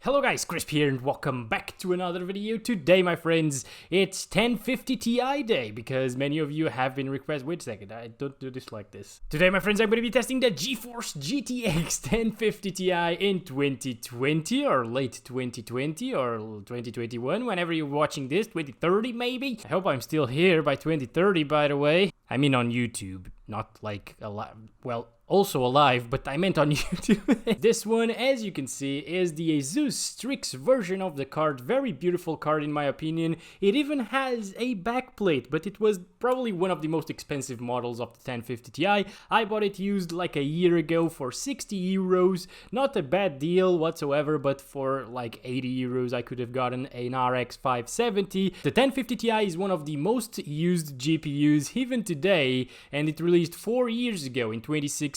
Hello guys, Crisp here and welcome back to another video. Today, my friends, it's 1050 Ti day because many of you have been requesting. Wait a second, I don't do this like this. Today, my friends, I'm going to be testing the GeForce GTX 1050 Ti in 2020 or late 2020 or 2021, whenever you're watching this, 2030 maybe. I hope I'm still here by 2030, by the way. I mean on YouTube, not like alive. Well, also alive, but I meant on YouTube. This one, as you can see, is the Asus Strix version of the card. Very beautiful card in my opinion. It even has a backplate, but it was probably one of the most expensive models of the 1050 Ti. I bought it used like a year ago for 60 euros. Not a bad deal whatsoever, but for like 80 euros I could have gotten an RX 570. The 1050 Ti is one of the most used GPUs even today, and it released 4 years ago in 2016.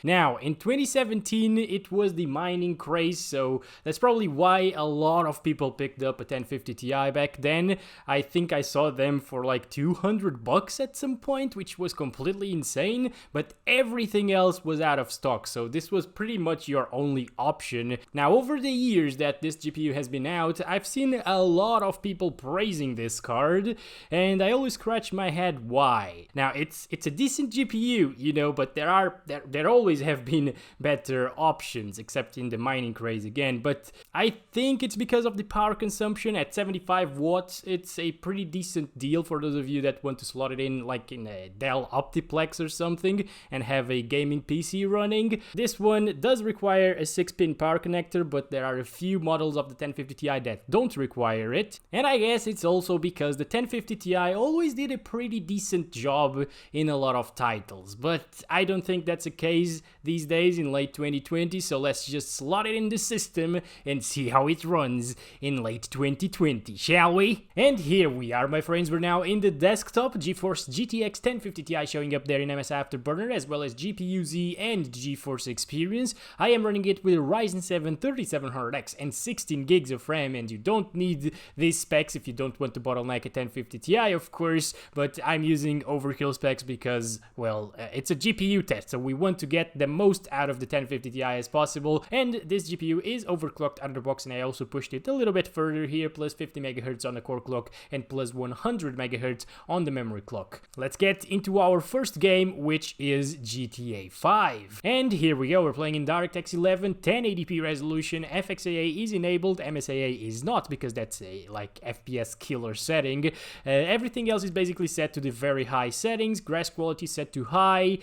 Now, in 2017, it was the mining craze, so that's probably why a lot of people picked up a 1050 Ti back then. I think I saw them for like 200 bucks at some point, which was completely insane, but everything else was out of stock, so this was pretty much your only option. Now, over the years that this GPU has been out, I've seen a lot of people praising this card, and I always scratch my head why. Now, it's a decent GPU, you know, but there always have been better options, except in the mining craze again, but I think it's because of the power consumption. At 75 watts, it's a pretty decent deal for those of you that want to slot it in like in a Dell Optiplex or something and have a gaming PC running. This one does require a 6-pin power connector, but there are a few models of the 1050 Ti that don't require it, and I guess it's also because the 1050 Ti always did a pretty decent job in a lot of titles, but I don't think that's the case these days in late 2020, so let's just slot it in the system and see how it runs in late 2020, shall we? And here we are, my friends. We're now in the desktop. GeForce GTX 1050 Ti showing up there in MS Afterburner, as well as GPU-Z and GeForce Experience. I am running it with a Ryzen 7 3700X and 16 gigs of RAM, and you don't need these specs if you don't want to bottleneck a 1050 Ti, of course, but I'm using overkill specs because, well, it's a GPU test, so we want to get the most out of the 1050 Ti as possible, and this GPU is overclocked out of the box, and I also pushed it a little bit further here, plus 50 MHz on the core clock and plus 100 MHz on the memory clock. Let's get into our first game, which is GTA 5. And here we go, we're playing in DirectX 11, 1080p resolution, FXAA is enabled, MSAA is not, because that's a like FPS killer setting. Everything else is basically set to the very high settings, grass quality set to high,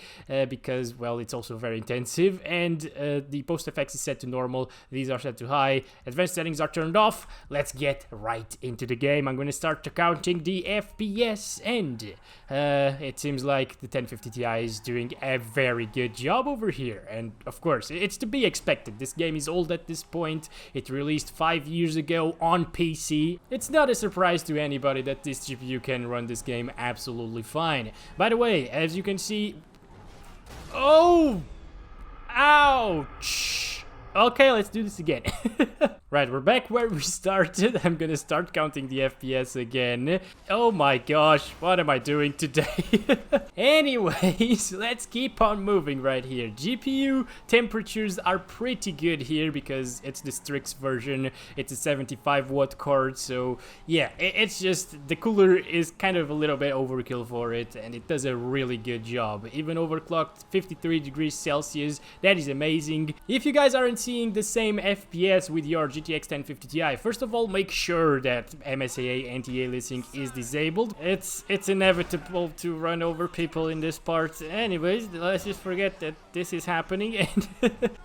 because, well, it's also very intensive, and the post effects is set to normal. These are set to high. Advanced settings are turned off. Let's get right into the game. I'm going to start counting the FPS, and it seems like the 1050 Ti is doing a very good job over here, and of course it's to be expected. This game is old at this point. It released 5 years ago on PC. It's not a surprise to anybody that this GPU can run this game absolutely fine. By the way, as you can see, oh, ouch. Okay, let's do this again. Right, we're back where we started. I'm gonna start counting the FPS again. Oh my gosh, what am I doing today? Anyways, let's keep on moving right here. GPU temperatures are pretty good here because it's the Strix version. It's a 75 watt card, so yeah, it's just the cooler is kind of a little bit overkill for it, and it does a really good job. Even overclocked 53 degrees Celsius, that is amazing. If you guys aren't seeing the same FPS with your GTX 1050 Ti, first of all, make sure that MSAA anti-aliasing is disabled. It's inevitable to run over people in this part. Anyways, let's just forget that this is happening. And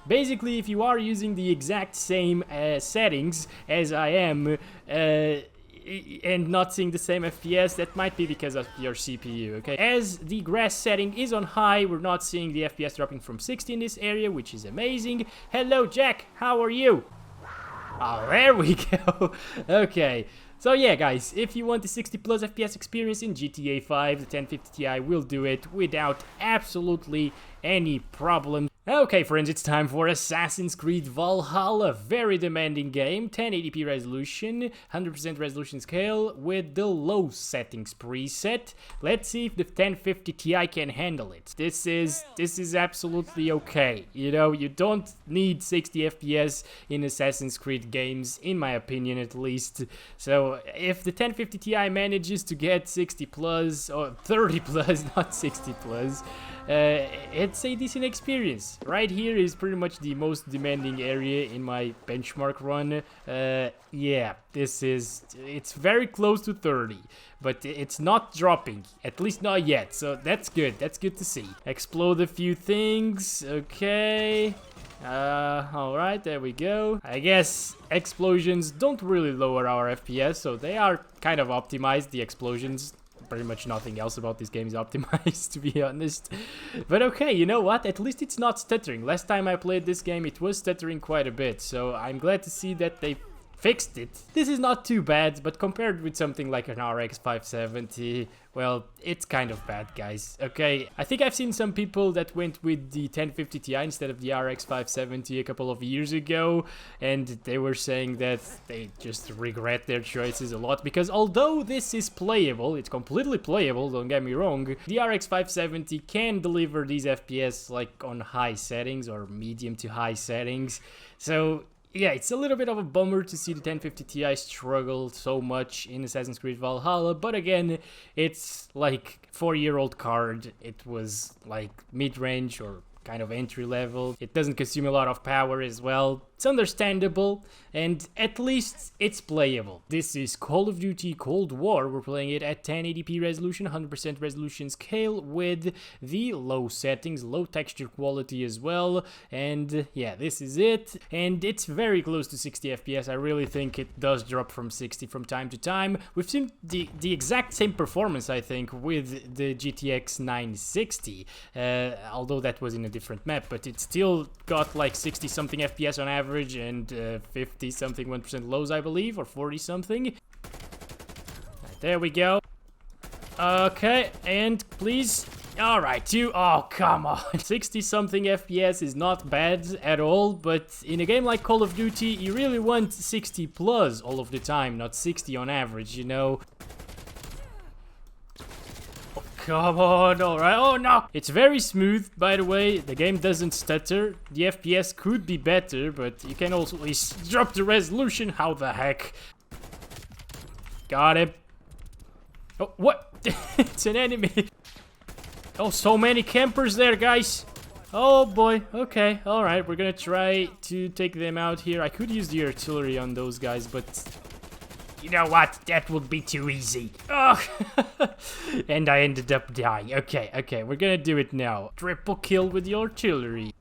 basically, if you are using the exact same settings as I am, and not seeing the same FPS, that might be because of your CPU, okay? As the grass setting is on high, we're not seeing the FPS dropping from 60 in this area, which is amazing. Hello, Jack, how are you? Oh, there we go. Okay, So yeah, guys, if you want the 60 plus FPS experience in GTA 5, the 1050 Ti will do it without absolutely any problem. Okay, friends, it's time for Assassin's Creed Valhalla. Very demanding game, 1080p resolution, 100% resolution scale with the low settings preset. Let's see if the 1050 Ti can handle it. This is absolutely okay. You know, you don't need 60 FPS in Assassin's Creed games, in my opinion at least. So if the 1050 Ti manages to get 60 plus or 30 plus, not 60 plus, it's a decent experience. Right here is pretty much the most demanding area in my benchmark run. Yeah, it's very close to 30, but it's not dropping, at least not yet, so that's good to see. Explode a few things, okay. Alright, there we go. I guess explosions don't really lower our FPS, so they are kind of optimized, the explosions. Pretty much nothing else about this game is optimized, to be honest. But okay, you know what? At least it's not stuttering. Last time I played this game, it was stuttering quite a bit. So I'm glad to see that they fixed it. This is not too bad, but compared with something like an RX 570, well, it's kind of bad, guys. Okay, I think I've seen some people that went with the 1050 Ti instead of the RX 570 a couple of years ago, and they were saying that they just regret their choices a lot, because although this is playable, it's completely playable, don't get me wrong, the RX 570 can deliver these FPS like on high settings or medium to high settings. So yeah, it's a little bit of a bummer to see the 1050 Ti struggle so much in Assassin's Creed Valhalla, but again, it's like 4-year-old card. It was like mid-range or kind of entry level. It doesn't consume a lot of power as well. It's understandable, and at least it's playable. This is Call of Duty Cold War. We're playing it at 1080p resolution, 100% resolution scale with the low settings, low texture quality as well. And yeah, this is it. And it's very close to 60 FPS. I really think it does drop from 60 from time to time. We've seen the exact same performance, I think, with the GTX 960, although that was in a different map, but it still got like 60 something FPS on average and 50 something 1% lows, I believe, or 40 something. Right, there we go. Okay, and please. All right, oh, come on. 60 something FPS is not bad at all, but in a game like Call of Duty, you really want 60 plus all of the time, not 60 on average, you know. Come on, alright. Oh no! It's very smooth, by the way. The game doesn't stutter. The FPS could be better, but you can also drop the resolution. How the heck? Got him. Oh, what? It's an enemy. Oh, so many campers there, guys. Oh boy. Okay, alright. We're gonna try to take them out here. I could use the artillery on those guys, but you know what? That would be too easy. Oh. And I ended up dying. Okay, we're gonna do it now. Triple kill with the artillery.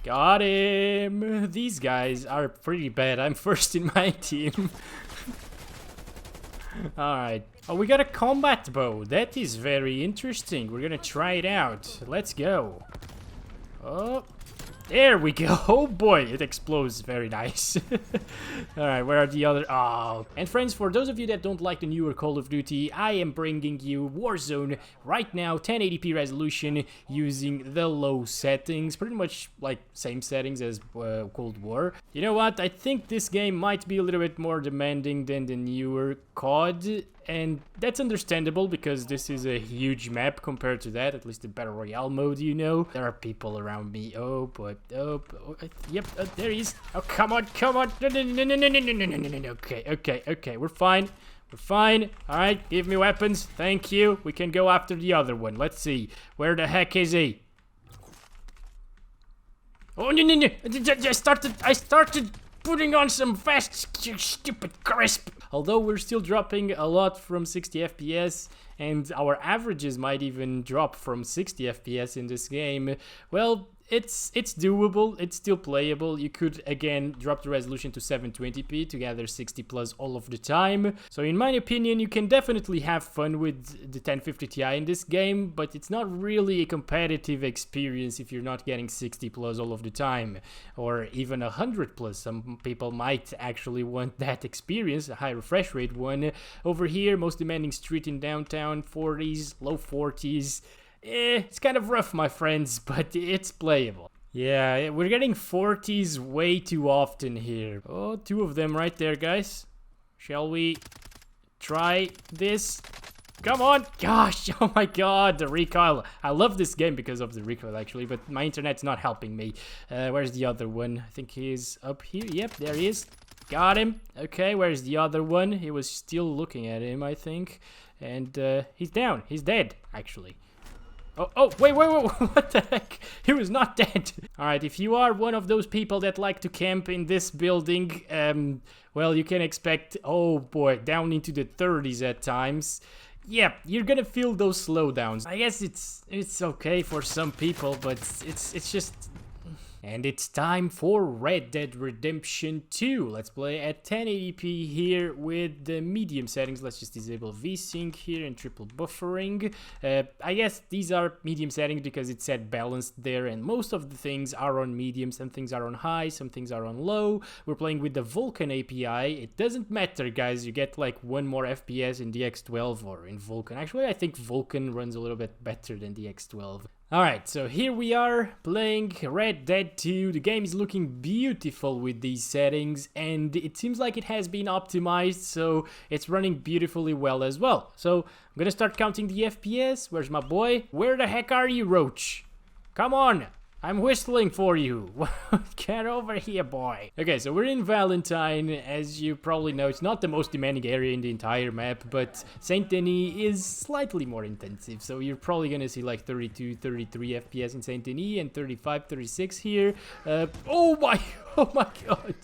Got him. These guys are pretty bad. I'm first in my team. Alright. Oh, we got a combat bow. That is very interesting. We're gonna try it out. Let's go. Oh. There we go. Oh boy, it explodes. Very nice. Alright, where are the other? Oh. And friends, for those of you that don't like the newer Call of Duty, I am bringing you Warzone right now, 1080p resolution, using the low settings. Pretty much like same settings as Cold War. You know what? I think this game might be a little bit more demanding than the newer COD. And that's understandable because this is a huge map compared to that, at least the Battle Royale mode, you know. There are people around me. Oh boy. Oh, yep, there he is. Oh, come on. No. Okay. We're fine. Alright, give me weapons. Thank you. We can go after the other one. Let's see. Where the heck is he? Oh, no. I started putting on some fast, stupid crisp. Although we're still dropping a lot from 60 FPS, and our averages might even drop from 60 FPS in this game, well, it's doable. It's still playable. You could again drop the resolution to 720p to gather 60 plus all of the time. So in my opinion, you can definitely have fun with the 1050 Ti in this game, but it's not really a competitive experience if you're not getting 60 plus all of the time, or even 100 plus. Some people might actually want that experience, a high refresh rate one. Over here, most demanding street in downtown, 40s, low 40s. It's kind of rough, my friends, but it's playable. Yeah, we're getting 40s way too often here. Oh, two of them right there, guys. Shall we try this? Come on! Gosh, oh my god, the recoil. I love this game because of the recoil, actually, but my internet's not helping me. Where's the other one? I think he's up here. Yep, there he is. Got him. Okay, where's the other one? He was still looking at him, I think. And he's down. He's dead, actually. Oh, wait, what the heck? He was not dead. Alright, if you are one of those people that like to camp in this building, well, you can expect, oh boy, down into the 30s at times. Yeah, you're gonna feel those slowdowns. I guess it's okay for some people, but it's just... And it's time for Red Dead Redemption 2. Let's play at 1080p here with the medium settings. Let's just disable VSync here and triple buffering. I guess these are medium settings because it's set balanced there, and most of the things are on medium. Some things are on high, some things are on low. We're playing with the Vulkan API. It doesn't matter, guys. You get like one more FPS in the X12 or in Vulkan. Actually, I think Vulkan runs a little bit better than the X12. Alright, so here we are playing Red Dead 2. The game is looking beautiful with these settings, and it seems like it has been optimized, so it's running beautifully well as well. So I'm gonna start counting the FPS. Where's my boy? Where the heck are you, Roach? Come on! I'm whistling for you. Get over here, boy. Okay, so we're in Valentine. As you probably know, it's not the most demanding area in the entire map, but Saint Denis is slightly more intensive. So you're probably gonna see like 32, 33 FPS in Saint Denis and 35, 36 here. Oh my god.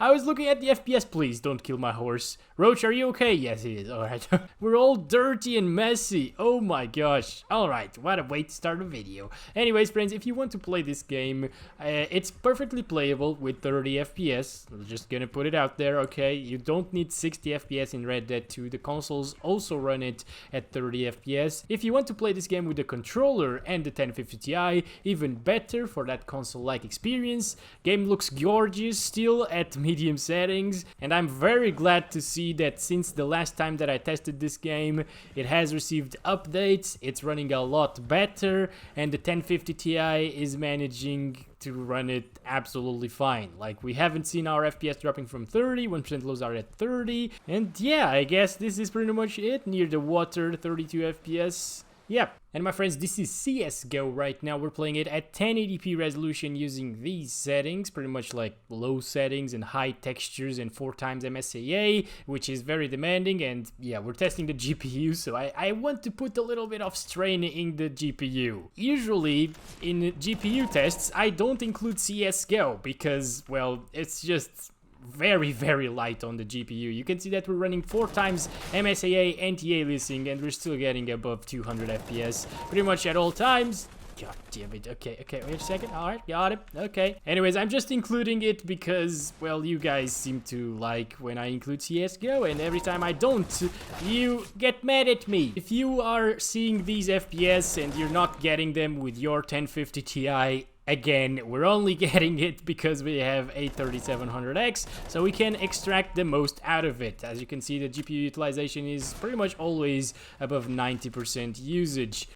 I was looking at the FPS. Please don't kill my horse. Roach, are you okay? Yes, he is. Alright. We're all dirty and messy. Oh my gosh. Alright, what a way to start a video. Anyways, friends, if you want to play this game, it's perfectly playable with 30 FPS. I'm just gonna put it out there, okay? You don't need 60 FPS in Red Dead 2. The consoles also run it at 30 FPS. If you want to play this game with the controller and the 1050 Ti, even better for that console-like experience. Game looks gorgeous still at medium settings, and I'm very glad to see that since the last time that I tested this game, it has received updates, it's running a lot better, and the 1050 Ti is managing to run it absolutely fine. Like, we haven't seen our FPS dropping from 30, 1% lows are at 30, and yeah, I guess this is pretty much it. Near the water, 32 FPS. Yep. And my friends, this is CSGO right now. We're playing it at 1080p resolution using these settings, pretty much like low settings and high textures and 4x MSAA, which is very demanding. And yeah, we're testing the GPU, so I want to put a little bit of strain in the GPU. Usually in GPU tests, I don't include CSGO because, well, it's just very light on the GPU. You can see that we're running 4x MSAA anti-aliasing and we're still getting above 200 FPS pretty much at all times. God damn it. Okay, wait a second. Alright, got it. Okay. Anyways, I'm just including it because, well, you guys seem to like when I include CSGO, and every time I don't, you get mad at me. If you are seeing these FPS and you're not getting them with your 1050 Ti, again, we're only getting it because we have a 3700X, so we can extract the most out of it. As you can see, the GPU utilization is pretty much always above 90% usage.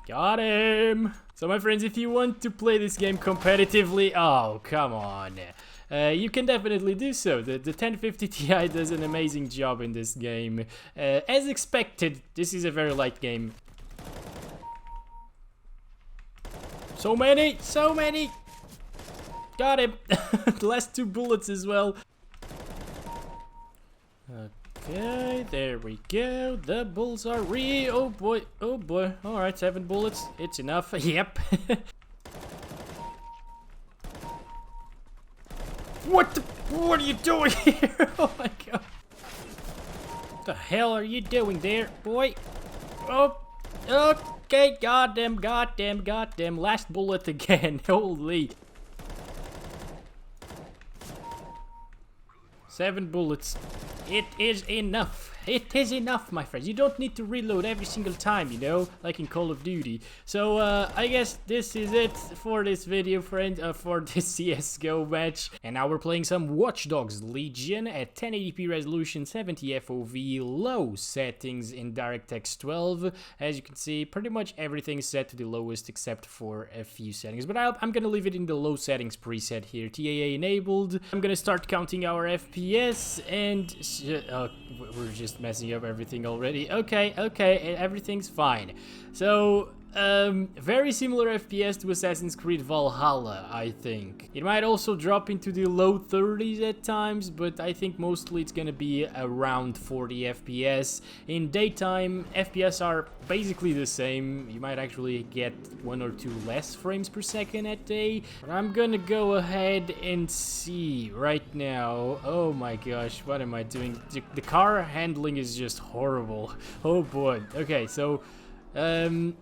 Got him! So my friends, if you want to play this game competitively, oh, come on. You can definitely do so. The 1050 Ti does an amazing job in this game. As expected, this is a very light game. So many! Got him! The last two bullets as well. Okay, there we go. The bulls are real. Oh boy. Alright, 7 bullets. It's enough. Yep. What are you doing here? Oh my god. What the hell are you doing there, boy? Oh, Okay, goddamn, last bullet again. Holy. 7 bullets. It is enough. It is enough, my friends. You don't need to reload every single time, you know, like in Call of Duty. So, I guess this is it for this video, friends, for this CSGO match. And now we're playing some Watch Dogs Legion at 1080p resolution, 70 FOV, low settings in DirectX 12. As you can see, pretty much everything is set to the lowest except for a few settings. But I'm gonna leave it in the low settings preset here. TAA enabled. I'm gonna start counting our FPS and... we're just messing up everything already. Okay, everything's fine. So, very similar FPS to Assassin's Creed Valhalla, I think. It might also drop into the low 30s at times, but I think mostly it's gonna be around 40 FPS. In daytime, FPS are basically the same. You might actually get 1 or 2 less frames per second at day. But I'm gonna go ahead and see right now. Oh my gosh, what am I doing? The car handling is just horrible. Oh boy. Okay, so...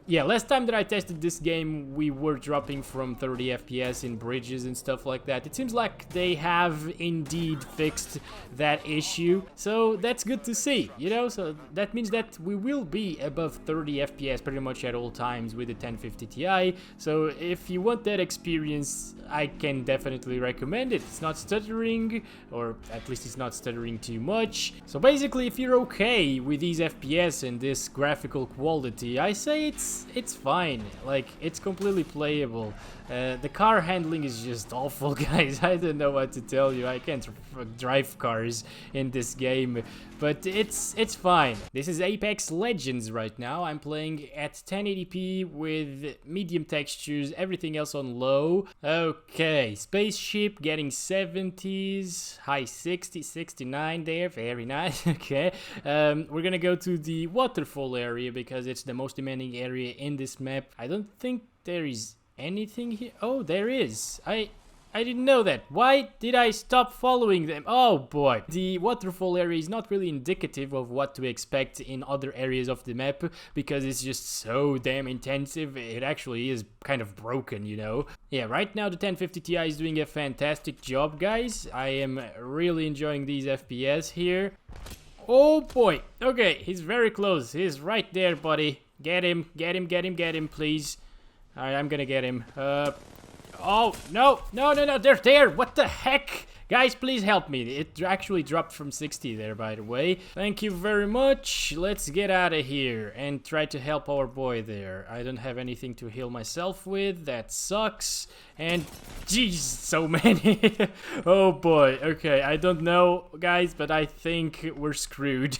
yeah, last time that I tested this game, we were dropping from 30 FPS in bridges and stuff like that. It seems like they have indeed fixed that issue, so that's good to see, you know? So that means that we will be above 30 FPS pretty much at all times with the 1050 Ti. So if you want that experience, I can definitely recommend it. It's not stuttering, or at least it's not stuttering too much. So basically, if you're okay with these FPS and this graphical quality, I say it's fine. Like, it's completely playable. The car handling is just awful, guys. I don't know what to tell you. I can't drive cars in this game, but it's fine. This is Apex Legends right now. I'm playing at 1080p with medium textures, everything else on low. Okay, spaceship getting 70s, high 60s, 69 there. Very nice. Okay, we're gonna go to the waterfall area because it's the most demanding area in this map. I don't think there is anything here. Oh, there is. I didn't know that. Why did I stop following them? Oh boy. The waterfall area is not really indicative of what to expect in other areas of the map because it's just so damn intensive. It actually is kind of broken, you know. Yeah, right now the 1050 Ti is doing a fantastic job, guys. I am really enjoying these FPS here. Oh boy. Okay, he's very close. He's right there, buddy. Get him, please. Alright, I'm gonna get him. Oh, no, they're there. What the heck? Guys, please help me. It actually dropped from 60 there, by the way. Thank you very much. Let's get out of here and try to help our boy there. I don't have anything to heal myself with. That sucks. And, jeez, so many. Oh, boy. Okay, I don't know, guys, but I think we're screwed.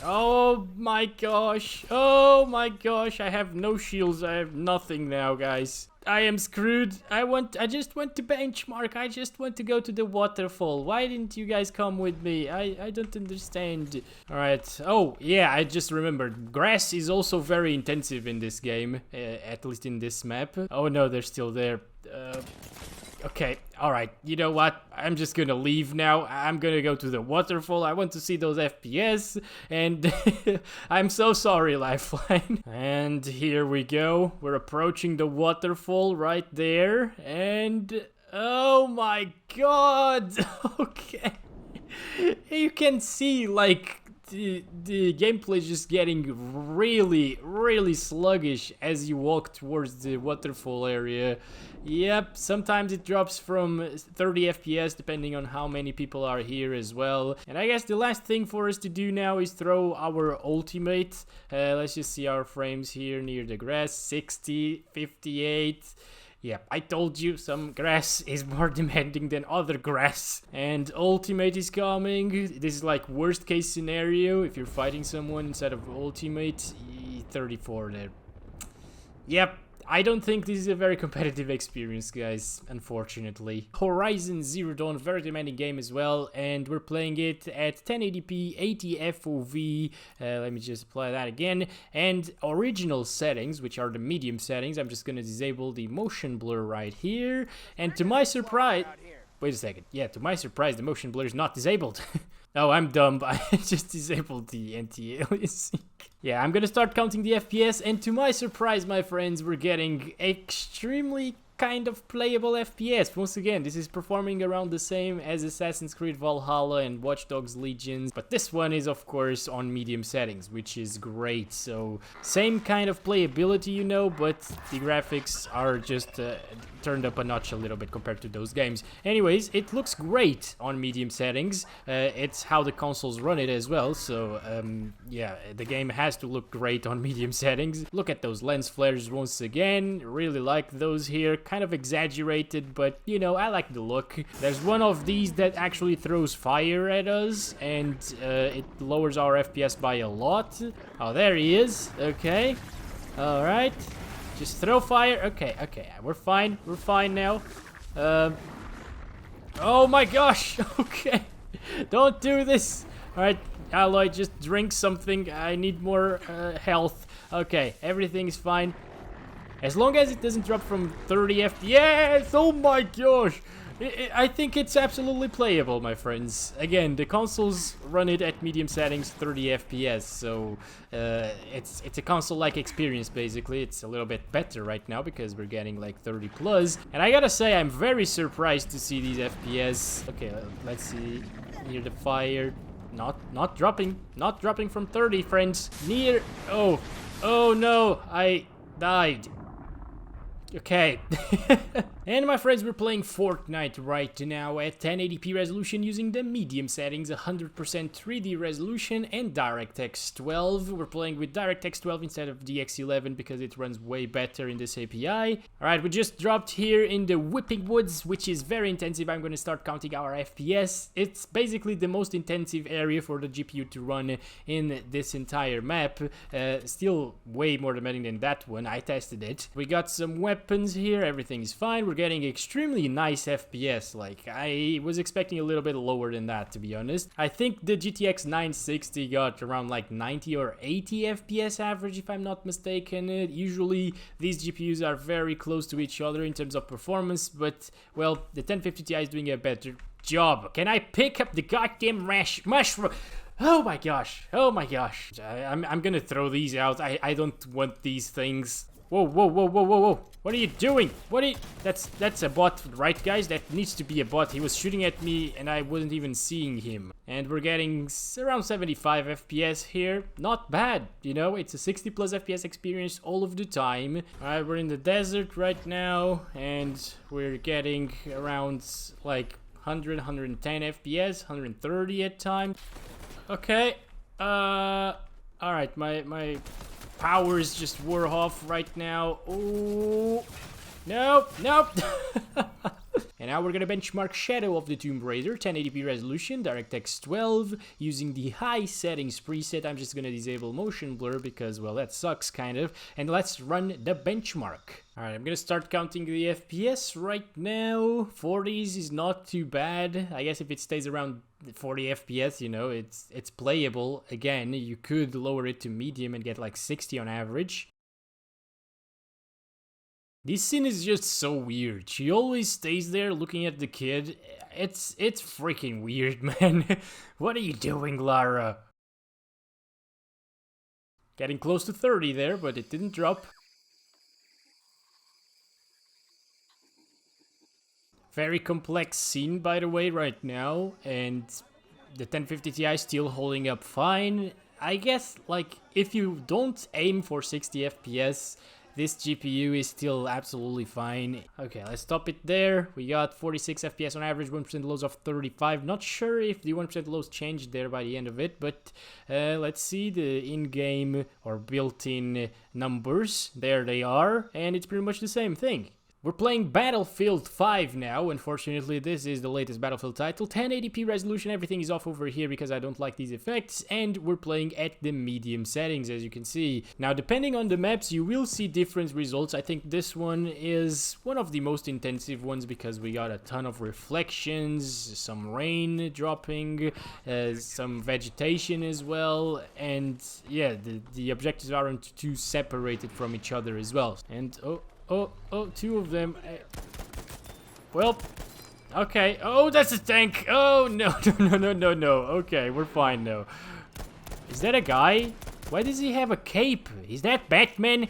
Oh my gosh. Oh my gosh. I have no shields. I have nothing now, guys. I am screwed. I just want to benchmark. I just want to go to the waterfall. Why didn't you guys come with me? I don't understand. All right. Oh, yeah, I just remembered. Grass is also very intensive in this game, at least in this map. Oh no, they're still there. Okay, alright, you know what? I'm just gonna leave now. I'm gonna go to the waterfall. I want to see those FPS, and I'm so sorry, Lifeline. And here we go. We're approaching the waterfall right there, and oh my god! Okay. You can see, like, the gameplay is just getting really sluggish as you walk towards the waterfall area. Yep, sometimes it drops from 30 FPS depending on how many people are here as well. And I guess the last thing for us to do now is throw our ultimate. Let's just see our frames here near the grass. 60, 58. Yeah, I told you some grass is more demanding than other grass. And ultimate is coming. This is like worst case scenario if you're fighting someone instead of ultimate. 34 there. Yep. I don't think this is a very competitive experience, guys, unfortunately. Horizon Zero Dawn, very demanding game as well, and we're playing it at 1080p, 80 FOV, let me just apply that again, and original settings, which are the medium settings. I'm just gonna disable the motion blur right here, and to my surprise... Wait a second. Yeah, to my surprise, the motion blur is not disabled. Oh, I'm dumb. I just disabled the anti-aliasing. Yeah, I'm gonna start counting the FPS, and to my surprise, my friends, we're getting extremely kind of playable FPS. Once again, this is performing around the same as Assassin's Creed Valhalla and Watch Dogs Legions, but this one is of course on medium settings, which is great. So same kind of playability, you know, but the graphics are just turned up a notch a little bit compared to those games. Anyways, it looks great on medium settings. It's how the consoles run it as well, so yeah, the game has to look great on medium settings. Look at those lens flares once again, really like those here. Kind of exaggerated, but you know, I like the look. There's one of these that actually throws fire at us, and it lowers our FPS by a lot. Oh, there he is. Okay, all right, just throw fire. Okay, we're fine now. Oh my gosh. Okay, don't do this. All right, Alloy, just drink something. I need more health. Okay, everything's fine. As long as it doesn't drop from 30 FPS, oh my gosh! I think it's absolutely playable, my friends. Again, the consoles run it at medium settings, 30 FPS, so it's a console-like experience, basically. It's a little bit better right now because we're getting like 30 plus. And I gotta say, I'm very surprised to see these FPS. Okay, let's see. Near the fire. Not dropping from 30, friends. Near. Oh no, I died. Okay. And my friends, we're playing Fortnite right now at 1080p resolution using the medium settings, 100% 3D resolution and DirectX 12. We're playing with DirectX 12 instead of DX11 because it runs way better in this API. Alright, we just dropped here in the Whipping Woods, which is very intensive. I'm going to start counting our FPS. It's basically the most intensive area for the GPU to run in this entire map. Still way more demanding than that one. I tested it. We got some weapons here. Everything is fine. We're getting extremely nice FPS. Like, I was expecting a little bit lower than that, to be honest. I think the GTX 960 got around like 90 or 80 FPS average, if I'm not mistaken. Usually these GPUs are very close to each other in terms of performance, but well, the 1050 Ti is doing a better job. Can I pick up the goddamn mushroom? Oh my gosh, I'm gonna throw these out. I don't want these things. Whoa. What are you doing? That's a bot, right, guys? That needs to be a bot. He was shooting at me and I wasn't even seeing him. And we're getting around 75 FPS here. Not bad, you know? It's a 60 plus FPS experience all of the time. Alright, we're in the desert right now and we're getting around like 100, 110 FPS, 130 at times. Okay. Alright, my powers just wore off right now. Oh, nope. And now we're gonna benchmark Shadow of the Tomb Raider, 1080p resolution, DirectX 12, using the high settings preset. I'm just gonna disable motion blur because, well, that sucks kind of. And let's run the benchmark. Alright, I'm gonna start counting the FPS right now. 40s is not too bad. I guess if it stays around 40 FPS, you know, it's playable. Again, you could lower it to medium and get like 60 on average. This scene is just so weird. She always stays there looking at the kid. It's freaking weird, man. What are you doing, Lara? Getting close to 30 there, but it didn't drop. Very complex scene, by the way, right now, and the 1050 Ti is still holding up fine. I guess, like, if you don't aim for 60 FPS, this GPU is still absolutely fine. Okay, let's stop it there. We got 46 FPS on average, 1% lows of 35. Not sure if the 1% lows changed there by the end of it, but let's see the in-game or built-in numbers. There they are, and it's pretty much the same thing. We're playing Battlefield 5 now. Unfortunately, this is the latest Battlefield title. 1080p resolution, everything is off over here because I don't like these effects. And we're playing at the medium settings, as you can see. Now, depending on the maps, you will see different results. I think this one is one of the most intensive ones because we got a ton of reflections, some rain dropping, some vegetation as well. And yeah, the objectives aren't too separated from each other as well. And Oh, two of them. Well, okay. Oh, that's a tank. Oh, no. Okay, we're fine now. Is that a guy? Why does he have a cape? Is that Batman?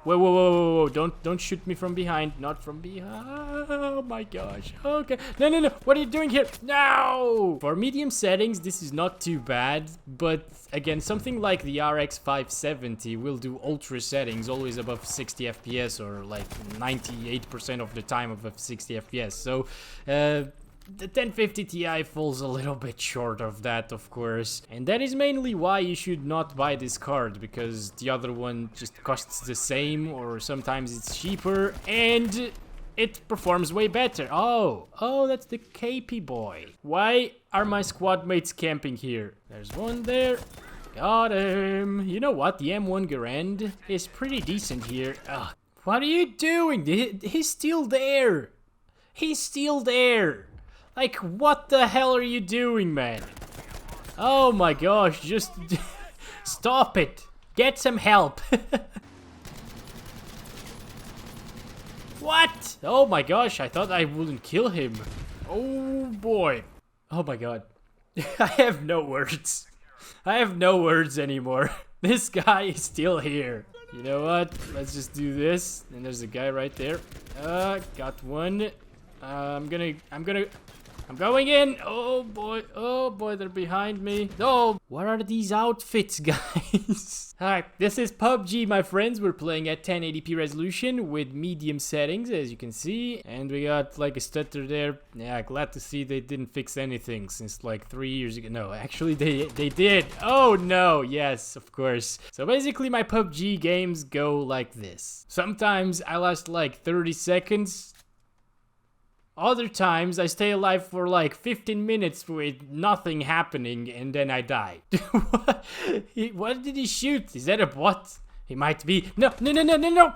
Whoa, whoa, whoa, whoa, whoa, don't shoot me from behind. Not from behind. Oh my gosh. Okay. No, no, no. What are you doing here? No! For medium settings, this is not too bad. But again, something like the RX 570 will do ultra settings, always above 60 FPS or like 98% of the time above 60 FPS. So, the 1050 Ti falls a little bit short of that, of course. And that is mainly why you should not buy this card, because the other one just costs the same, or sometimes it's cheaper, and it performs way better. Oh, that's the KP boy. Why are my squad mates camping here? There's one there. Got him. You know what? The M1 Garand is pretty decent here. Ugh. What are you doing? He's still there. He's still there. Like, what the hell are you doing, man? Oh my gosh, just stop it. Get some help. What? Oh my gosh, I thought I wouldn't kill him. Oh boy. Oh my god. I have no words. I have no words anymore. This guy is still here. You know what? Let's just do this. And there's a guy right there. Got one. I'm going in. Oh boy, they're behind me. Oh, what are these outfits, guys? Alright, this is PUBG, my friends. We're playing at 1080p resolution with medium settings, as you can see. And we got like a stutter there. Yeah, glad to see they didn't fix anything since like 3 years ago. No, actually they did. Oh no, yes, of course. So basically my PUBG games go like this. Sometimes I last like 30 seconds. Other times, I stay alive for like 15 minutes with nothing happening, and then I die. What did he shoot? Is that a bot? He might be. No, no, no, no, no, no!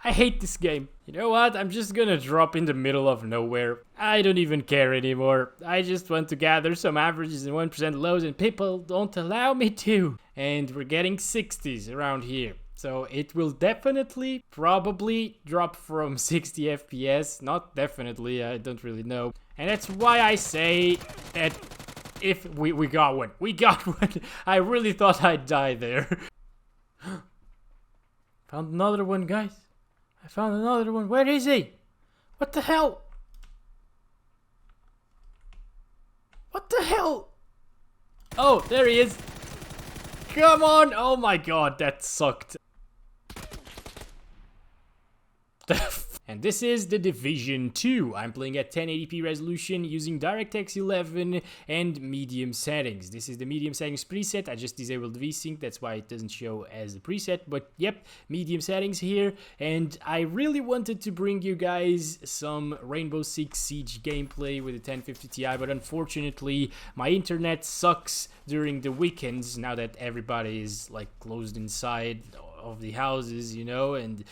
I hate this game. You know what? I'm just gonna drop in the middle of nowhere. I don't even care anymore. I just want to gather some averages and 1% lows, and people don't allow me to. And we're getting 60s around here. So it will definitely, probably drop from 60 FPS. Not definitely, I don't really know. And that's why I say that if we got one. We got one. I really thought I'd die there. Found another one, guys. I found another one. Where is he? What the hell? What the hell? Oh, there he is. Come on. Oh my god, that sucked. And this is The Division 2. I'm playing at 1080p resolution using DirectX 11 and medium settings. This is the medium settings preset. I just disabled VSync, that's why it doesn't show as a preset. But yep, medium settings here. And I really wanted to bring you guys some Rainbow Six Siege gameplay with the 1050 Ti, but unfortunately my internet sucks during the weekends now that everybody is like closed inside of the houses, you know, and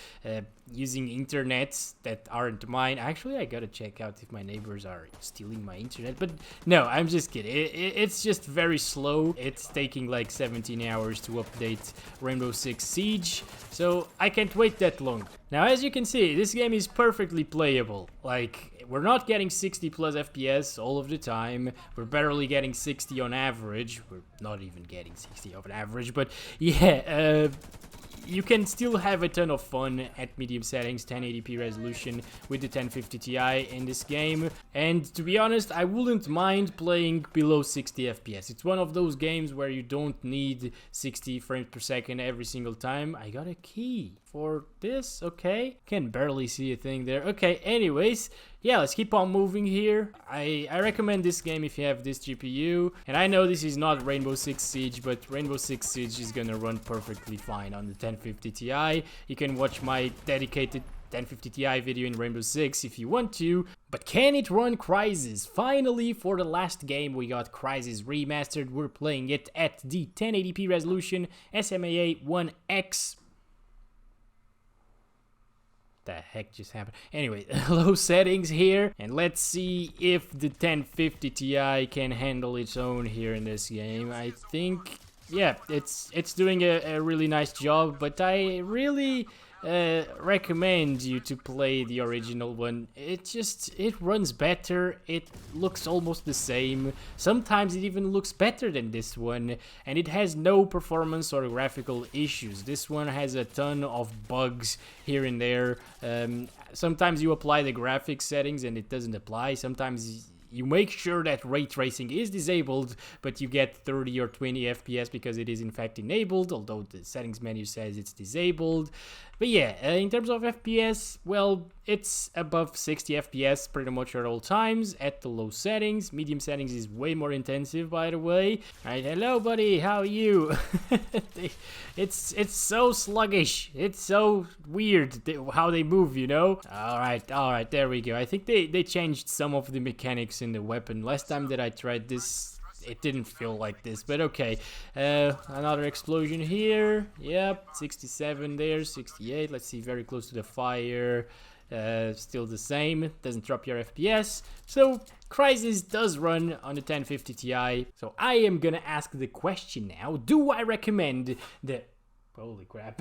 using internets that aren't mine. Actually, I gotta check out if my neighbors are stealing my internet, but no, I'm just kidding. It's just very slow. It's taking like 17 hours to update Rainbow Six Siege, so I can't wait that long. Now, as you can see, this game is perfectly playable. Like, we're not getting 60 plus FPS all of the time. We're barely getting 60 on average. We're not even getting 60 on average, but yeah, you can still have a ton of fun at medium settings, 1080p resolution with the 1050 Ti in this game. And to be honest, I wouldn't mind playing below 60 FPS. It's one of those games where you don't need 60 frames per second every single time. I got a key for this, okay? Can barely see a thing there. Okay, anyways, yeah, let's keep on moving here. I recommend this game if you have this GPU. And I know this is not Rainbow Six Siege, but Rainbow Six Siege is gonna run perfectly fine on the 1050 Ti. You can watch my dedicated 1050 Ti video in Rainbow Six if you want to. But can it run Crysis? Finally, for the last game, we got Crysis Remastered. We're playing it at the 1080p resolution, SMAA 1X. The heck just happened? Anyway, low settings here, and let's see if the 1050 Ti can handle its own here in this game. I think, yeah, it's doing a really nice job, but I really recommend you to play the original one. It runs better, it looks almost the same, sometimes it even looks better than this one, and it has no performance or graphical issues. This one has a ton of bugs here and there. Sometimes you apply the graphics settings and it doesn't apply. Sometimes you make sure that ray tracing is disabled, but you get 30 or 20 FPS because it is in fact enabled, although the settings menu says it's disabled. But yeah, in terms of FPS, well, it's above 60 FPS pretty much at all times at the low settings. Medium settings is way more intensive, by the way. Alright, hello buddy, how are you? It's so sluggish. It's so weird how they move, you know? Alright, there we go. I think they changed some of the mechanics in the weapon. Last time that I tried this, it didn't feel like this, but okay. Another explosion here. Yep, 67 there, 68. Let's see, very close to the fire. Still the same, doesn't drop your FPS. So Crysis does run on the 1050 Ti. So I am gonna ask the question now: do I recommend the holy crap.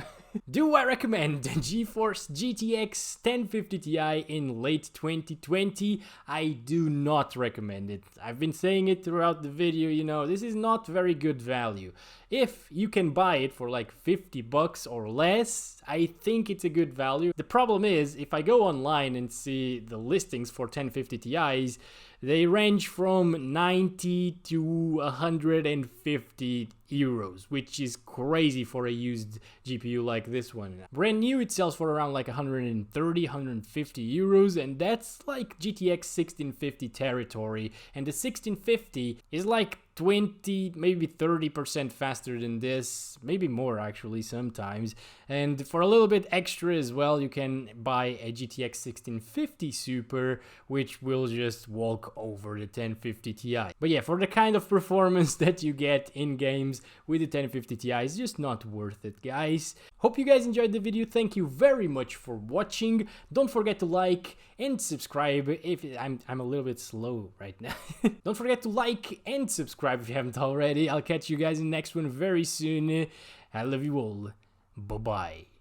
Do I recommend the GeForce GTX 1050 Ti in late 2020? I do not recommend it. I've been saying it throughout the video, you know, this is not very good value. If you can buy it for like 50 bucks or less, I think it's a good value. The problem is, if I go online and see the listings for 1050 Ti's, they range from 90 to 150 euros, which is crazy for a used GPU like this one. Brand new, it sells for around like 130, 150 euros, and that's like GTX 1650 territory. And the 1650 is like 20, maybe 30% faster than this, maybe more actually sometimes. And for a little bit extra as well, you can buy a GTX 1650 Super, which will just walk over the 1050 Ti. But yeah, for the kind of performance that you get in games with the 1050 Ti, it's just not worth it, guys. Hope you guys enjoyed the video. Thank you very much for watching. Don't forget to like and subscribe if I'm a little bit slow right now. Don't forget to like and subscribe if you haven't already. I'll catch you guys in the next one very soon. I love you all. Bye-bye.